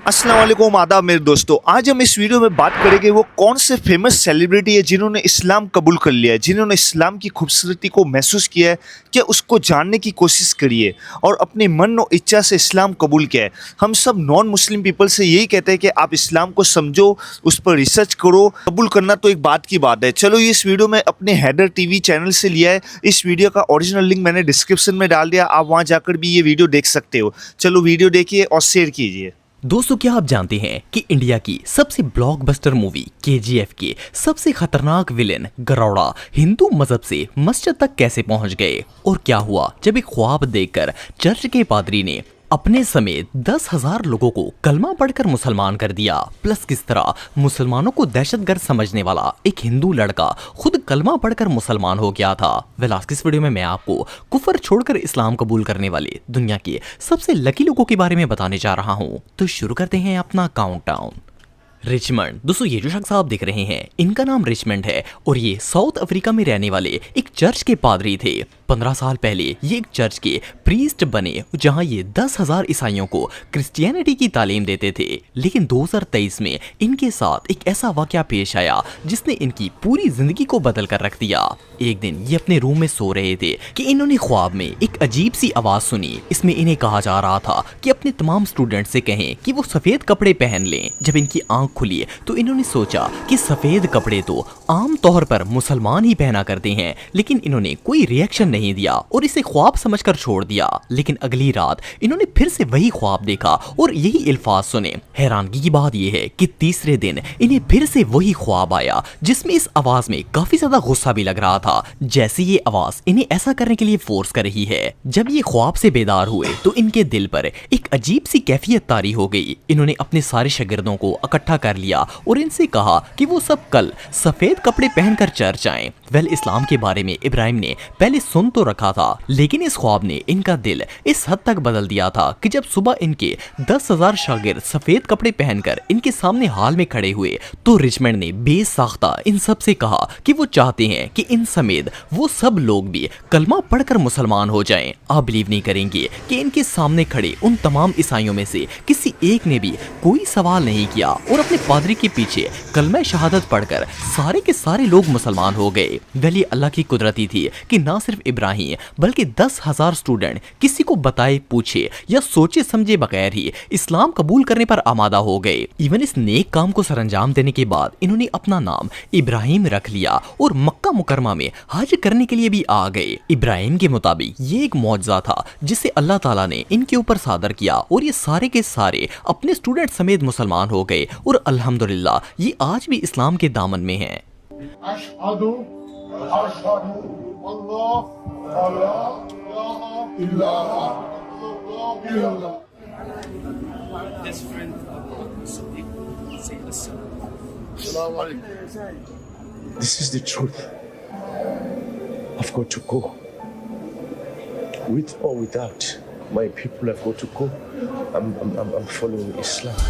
अस्सलाम वालेकुम आदाब मेरे दोस्तों। आज हम इस वीडियो में बात करेंगे वो कौन से फेमस सेलिब्रिटी है जिन्होंने इस्लाम कबूल कर लिया है, जिन्होंने इस्लाम की खूबसूरती को महसूस किया है, क्या उसको जानने की कोशिश करी है और अपने मन और इच्छा से इस्लाम कबूल किया है। हम सब नॉन मुस्लिम पीपल से यही कहते हैं कि आप इस्लाम को समझो, उस पर रिसर्च करो। कबूल करना तो एक बात की बात है। चलो ये इस वीडियो में अपने हैदर टीवी चैनल से लिया है। इस वीडियो का ओरिजिनल लिंक मैंने डिस्क्रिप्शन में डाल दिया, आप वहाँ जाकर भी ये वीडियो देख सकते हो। चलो वीडियो देखिए और शेयर कीजिए। दोस्तों, क्या आप जानते हैं कि इंडिया की सबसे ब्लॉकबस्टर मूवी केजीएफ के सबसे खतरनाक विलेन गरौड़ा हिंदू मजहब से मस्जिद तक कैसे पहुंच गए और क्या हुआ जब एक ख्वाब देखकर चर्च के पादरी ने अपने समेत 10,000 लोगों को कलमा पढ़कर मुसलमान कर दिया। प्लस किस तरह मुसलमानों को दहशतगर्द समझने वाला एक हिंदू लड़का खुद कलमा पढ़कर मुसलमान हो गया था। आज की इस वीडियो में मैं आपको कुफर छोड़कर इस्लाम कबूल करने वाले दुनिया के सबसे लकी लोगों के बारे में बताने जा रहा हूँ। तो शुरू करते हैं अपना काउंटडाउन। रिचमंड। दोस्तों, ये जो शख्स आप देख रहे हैं इनका नाम रिचमंड है और ये साउथ अफ्रीका में रहने वाले एक चर्च के पादरी थे। 15 साल पहले ये एक चर्च के प्रीस्ट बने जहां ये 10,000 ईसाइयों को क्रिश्चियनिटी की तालीम देते थे। लेकिन 2023 में इनके साथ एक ऐसा वाकया पेश आया जिसने इनकी पूरी जिंदगी को बदल कर रख दिया। एक दिन ये अपने रूम में सो रहे थे कि इन्होंने ख्वाब में एक अजीब सी आवाज सुनी। इसमें इन्हें कहा जा रहा था कि अपने तमाम स्टूडेंट से कहें कि वो सफेद कपड़े पहन लें। जब इनकी आंख खुली तो इन्होंने सोचा कि सफेद कपड़े तो आम तौर पर मुसलमान ही पहना करते हैं, लेकिन इन्होंने कोई रिएक्शन नहीं दिया और इसे ख्वाब समझकर छोड़ दिया। लेकिन अगली रात इन्होंने फिर से वही ख्वाब देखा और यही अल्फाज सुने। हैरानगी की बात यह है कि तीसरे दिन इन्हें फिर से वही ख्वाब आया जिसमें इस आवाज में काफी ज्यादा गुस्सा भी लग रहा था, जैसे ये आवाज इन्हें ऐसा करने के लिए फोर्स कर रही है। जब ये ख्वाब से बेदार हुए तो इनके दिल पर एक अजीब सी कैफियत तारी हो गई। इन्होंने अपने सारे शागिर्दों को इकट्ठा कर लिया और इनसे कहा कि वो सब कल सफेद कपड़े पहनकर चर्च आएं। इस्लाम के बारे में इब्राहिम ने पहले सुन तो रखा था, लेकिन इस ख्वाब ने इनका दिल इस हद तक बदल दिया था कि जब सुबह इनके 10,000 शागिर्द सफेद कपड़े पहनकर इनके सामने हाल में खड़े हुए तो रिचमंड ने बेसाख्ता इन सब से कहा कि वो चाहते हैं कि इन समेत वो सब लोग भी कलमा पढ़कर मुसलमान हो जाएं। आप बिलीव नहीं करेंगे कि इनके सामने खड़े उन तमाम ईसाइयों में से किसी एक ने भी कोई सवाल नहीं किया और अपने पादरी के पीछे कलमा शहादत पढ़कर सारे के सारे लोग मुसलमान हो गए। ये अल्लाह की कुदरती थी कि ना सिर्फ इब्राहिम बल्कि 10,000 स्टूडेंट किसी को बताए, पूछे या सोचे समझे बगैर ही इस्लाम कबूल करने पर आमादा हो गए। इवन इस नेक काम को सरंजाम देने के बाद इन्होंने अपना नाम इब्राहिम रख लिया और मक्का मुकरमा में हज करने के लिए भी आ गए। इब्राहिम के मुताबिक ये एक मौजज़ा था जिसे अल्लाह ताला ने इनके ऊपर सादर किया और ये सारे के सारे अपने स्टूडेंट समेत मुसलमान हो गए और अल्हम्दुलिल्लाह ये आज भी इस्लाम के दामन में हैं। This is the truth. I've got to go. With or without, my people have got to go. I'm following Islam.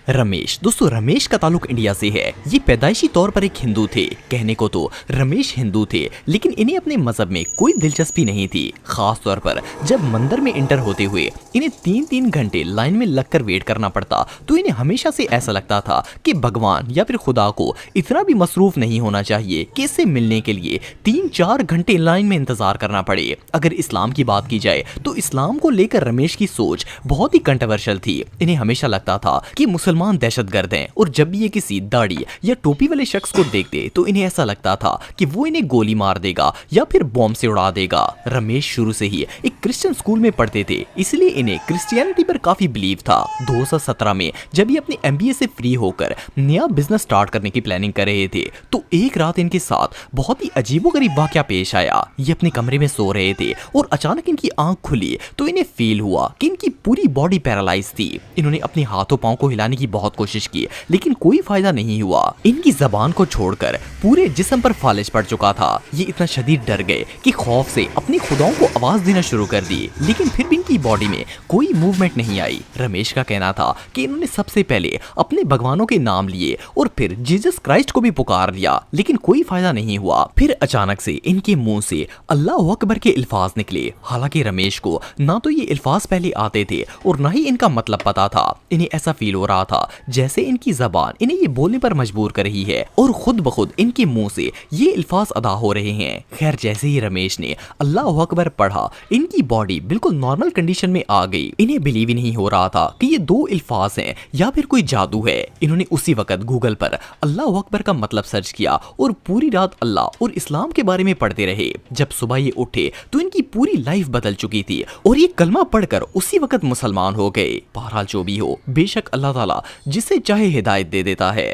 Ramesh. दोस्तों, रमेश का ताल्लुक इंडिया से है। ये पैदाइशी तौर पर एक हिंदू थे। कहने को तो रमेश हिंदू थे, लेकिन इन्हें अपने मजहब में कोई दिलचस्पी नहीं थी। खास तौर पर जब मंदिर में इंटर होते हुए इन्हें 3-3 घंटे लाइन में लगकर वेट करना पड़ता तो इन्हें हमेशा से ऐसा लगता था कि भगवान या फिर खुदा को इतना भी मसरूफ नहीं होना चाहिए कि इससे मिलने के लिए 3-4 घंटे लाइन में इंतजार करना पड़े। अगर इस्लाम की बात की जाए तो इस्लाम को लेकर रमेश की सोच बहुत ही कंट्रोवर्शियल थी। इन्हें हमेशा लगता था कि मुसलमान दहशतगर्द हैं और जब भी ये किसी दाढ़ी या टोपी वाले शख्स को देखते तो इन्हें ऐसा लगता था कि वो इन्हें गोली मार देगा या फिर बॉम्ब से उड़ा देगा। रमेश शुरू से ही एक क्रिश्चियन स्कूल में पढ़ते थे, इसलिए इन्हें क्रिश्चियनिटी पर काफी बिलीव था। 2017 में जब ये अपने एमबीए से फ्री होकर नया बिजनेस स्टार्ट करने की प्लानिंग कर रहे थे तो एक रात इनके साथ बहुत ही अजीबोगरीब वाकया पेश आया। ये अपने कमरे में सो रहे थे और अचानक इनकी आंख खुली तो इन्हें फील हुआ कि इनकी पूरी बॉडी पैरालाइज थी। इन्होंने अपने हाथों पांव को हिलाने की की बहुत कोशिश की लेकिन कोई फायदा नहीं हुआ। इनकी जबान को छोड़कर पूरे जिस्म पर फालिज पड़ चुका था। ये इतना शदीद डर गए कि खौफ से अपनी खुदाओं को आवाज देना शुरू कर दी, लेकिन फिर भी इनकी बॉडी में कोई मूवमेंट नहीं आई। रमेश का कहना था कि इन्होंने सबसे पहले अपने भगवानों के नाम लिए और फिर जीसस क्राइस्ट को भी पुकार लिया, लेकिन कोई फायदा नहीं हुआ। फिर अचानक से इनके मुंह से अल्लाह अकबर के अल्फाज निकले। हालांकि रमेश को ना तो ये अल्फाज पहले आते थे और ना ही इनका मतलब पता था। इन्हें ऐसा फील हो रहा था जैसे इनकी जबान इन्हें ये बोलने पर मजबूर कर रही है और खुद ब खुद इनके मुंह से ये अल्फाज अदा हो रहे हैं। खैर, जैसे ही रमेश ने अल्लाह अकबर पढ़ा, इनकी बॉडी बिल्कुल नॉर्मल कंडीशन में आ गई। इन्हें बिलीव ही नहीं हो रहा था कि ये दो अल्फाज हैं या फिर कोई जादू है। इन्होंने उसी वक्त गूगल पर अल्लाह अकबर का मतलब सर्च किया और पूरी रात अल्लाह और इस्लाम के बारे में पढ़ते रहे। जब सुबह ये उठे तो इनकी पूरी लाइफ बदल चुकी थी और ये कलमा पढ़कर उसी वक्त मुसलमान हो गए। बहरहाल जो भी हो, बेशक अल्लाह ताला जिसे चाहे हिदायत दे देता है।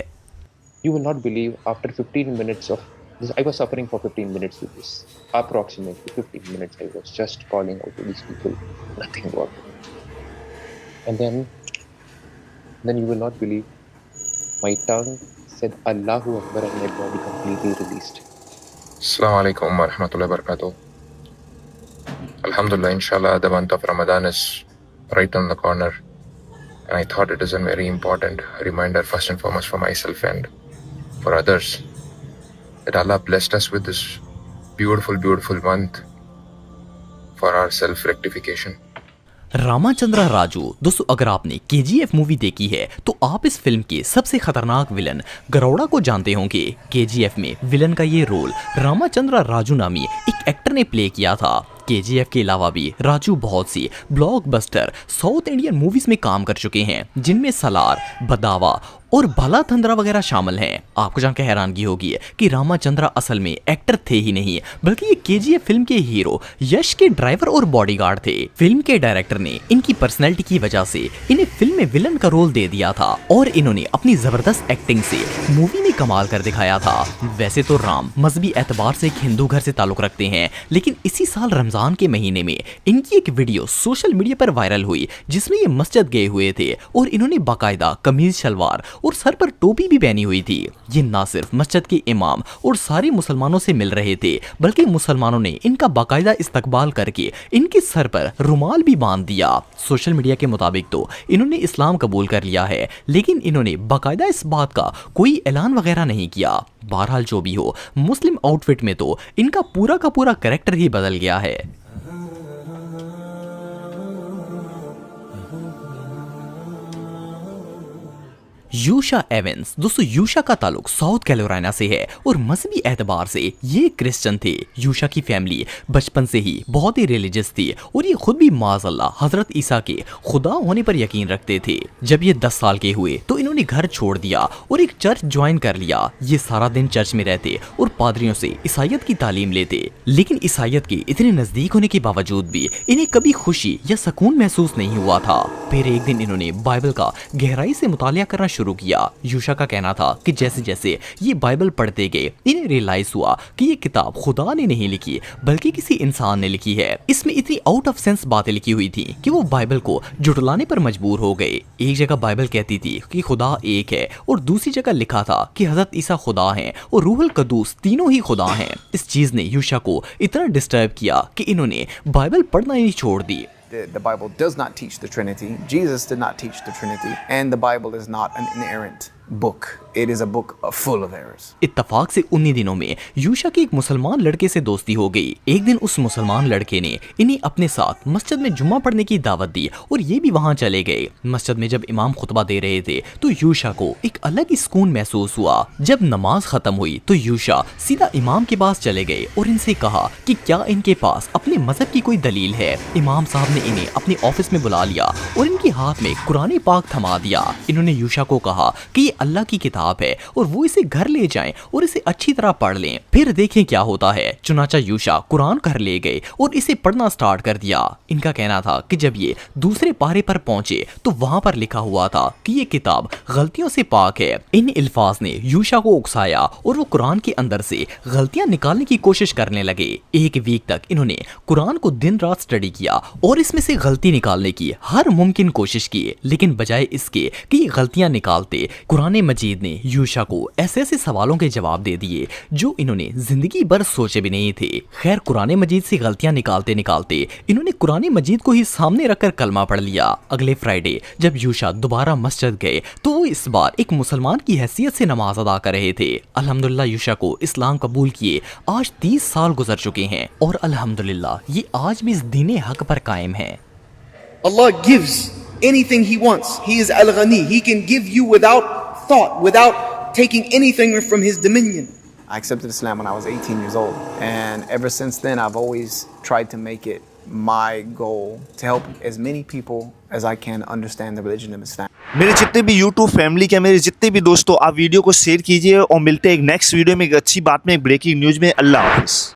You will not believe, after 15 minutes of this, I was suffering for 15 minutes with this. Approximately 15 minutes I was just calling out to these people. Nothing worked. And then you will not believe, my tongue said Allahu Akbar and my body completely released. Assalamu alaikum wa rahmatullahi wa barakatuh. Alhamdulillah, inshallah, the month of Ramadan is right on the corner. And I thought it is a very important reminder, first and foremost, for myself and for others, that Allah blessed us with this beautiful, beautiful month for our self-rectification. रामाचंद्रा Raju. दोस्तों, अगर आपने KGF movie देखी है तो आप इस film के सबसे खतरनाक विलन गरौड़ा को जानते होंगे। KGF में विलन का ये रोल रामाचंद्रा राजू नामी एक एक्टर ने प्ले किया था। KGF के अलावा भी राजू बहुत सी ब्लॉकबस्टर साउथ इंडियन मूवीज में काम कर चुके हैं, जिनमें सलार, बदावा और भला थंद्रा वगैरह शामिल हैं। आपको जानकर हैरानगी होगी कि रामाचंद्रा असल में एक्टर थे ही नहीं, बल्कि ये KGF फिल्म के हीरो यश के ड्राइवर और बॉडीगार्ड थे। फिल्म के डायरेक्टर ने इनकी पर्सनैलिटी की वजह से इन्हें फिल्म में विलन का रोल दे दिया था और इन्होंने अपनी जबरदस्त एक्टिंग से मूवी में कमाल कर दिखाया था। वैसे तो राम मजहबी एतबार से एक हिंदू घर से ताल्लुक रखते हैं, लेकिन इसी साल रमजान के महीने में इनकी एक वीडियो सोशल मीडिया पर वायरल हुई जिसमें ये मस्जिद गए हुए थे और इन्होंने बाकायदा कमीज शलवार और सर पर टोपी भी पहनी हुई थी। ये ना सिर्फ मस्जिद के इमाम और सारे मुसलमानों से मिल रहे थे, बल्कि मुसलमानों ने इनका बाकायदा इस्तकबाल करके इनके सर पर रुमाल भी बांध दिया। सोशल मीडिया के मुताबिक तो इन्होंने इस्लाम कबूल कर लिया है, लेकिन इन्होंने बाकायदा इस बात का कोई ऐलान वगैरह नहीं किया। बहरहाल जो भी हो, मुस्लिम आउटफिट में तो इनका पूरा का पूरा कैरेक्टर ही बदल गया है। यूशा एवेंस। दोस्तों, यूशा का ताल्लुक साउथ कैरोलिना से है और मजहबी एतबार से ये क्रिश्चियन थे। यूशा की फैमिली बचपन से ही बहुत ही रिलीजियस थी और ये खुद भी माज़अल्लाह हजरत ईसा के खुदा होने पर यकीन रखते थे। जब ये 10 साल के हुए तो इन्होंने घर छोड़ दिया और एक चर्च ज्वाइन कर लिया। ये सारा दिन चर्च में रहते और पादरियों से ईसाइयत की तालीम लेते, लेकिन ईसाइयत के इतने नजदीक होने के बावजूद भी इन्हें कभी खुशी या सुकून महसूस नहीं हुआ था। फिर एक दिन इन्होंने बाइबल का गहराई से मुतालिया करना शुरू किया। यूशा का कहना था कि जैसे जैसे ये बाइबल पढ़ते गए, इन्हें रियलाइज हुआ कि ये किताब खुदा ने नहीं लिखी बल्कि किसी इंसान ने लिखी है। इसमें इतनी आउट ऑफ सेंस बातें लिखी हुई थी कि वो बाइबल को जुटलाने पर मजबूर हो गए। एक जगह बाइबल कहती थी कि खुदा एक है और दूसरी जगह लिखा था कि हजरत ईसा खुदा हैं और रूहुल कदूस तीनों ही खुदा हैं। इस चीज ने यूशा को इतना डिस्टर्ब किया कि इन्होंने बाइबल पढ़ना ही छोड़ दी। The Bible does not teach the Trinity. Jesus did not teach the Trinity. And the Bible is not an inerrant book. It is a book full of errors. इत्तफाक से उन्हीं दिनों में यूशा की एक मुसलमान लड़के से दोस्ती हो गई। एक दिन उस मुसलमान लड़के ने इन्हें अपने साथ मस्जिद में जुम्मा पढ़ने की दावत दी और ये भी वहां चले गए। मस्जिद में जब इमाम खुतबा दे रहे थे तो यूशा को एक अलग ही सुकून महसूस हुआ। जब नमाज खत्म हुई तो यूशा सीधा इमाम के पास चले गए और इनसे कहा कि क्या इनके पास अपने मजहब की कोई दलील है। इमाम साहब ने इन्हें अपने ऑफिस में बुला लिया और इनके हाथ में कुरान पाक थमा दिया। इन्होंने यूशा को कहा कि ये अल्लाह की किताब है और वो इसे घर ले जाएं और इसे अच्छी तरह पढ़ लें, फिर देखें क्या होता है। चुनाचा यूशा कुरान घर ले गए और इसे पढ़ना स्टार्ट कर दिया। इनका कहना था कि जब ये दूसरे पारे पर पहुंचे तो वहां पर लिखा हुआ था कि ये किताब गलतियों से पाक है। इन अल्फाज ने यूशा को उकसाया और वो कुरान के अंदर से गलतियां निकालने की कोशिश करने लगे। एक वीक तक इन्होंने कुरान को दिन रात स्टडी किया और इसमें से गलती निकालने की हर मुमकिन कोशिश की, लेकिन बजाय इसके कि ये गलतियां निकालते, कुरान मजीद ने यूशा को ऐसे ऐसे सवालों के जवाब दे दिए जो इन्होंने जिंदगी भर सोचे भी नहीं थे। खैर, कुरान मजीद से गलतियां निकालते निकालते इन्होंने कुरान मजीद को ही सामने रखकर कलमा पढ़ लिया। अगले फ्राइडे जब यूशा दोबारा मस्जिद गए तो वो इस बार एक मुसलमान की हैसियत से नमाज अदा कर रहे थे। अल्हम्दुलिल्लाह यूशा को इस्लाम कबूल किए आज 30 साल गुजर चुके हैं और अल्हम्दुलिल्लाह ये आज भी इस दीन हक पर कायम है। Allah gives anything He wants. He is Al-Ghani. He can give you without thought, without taking anything from His dominion. I accepted Islam when I was 18 years old. And ever since then, I've always tried to make it my goal to help as many people as I can understand the religion of Islam. मेरे जितने भी YouTube family के, मेरे जितने भी दोस्तों, आप video को शेयर कीजिए और मिलते हैं एक नेक्स्ट वीडियो में एक अच्छी बात में, एक ब्रेकिंग न्यूज़ में। अल्लाह हाफिज़।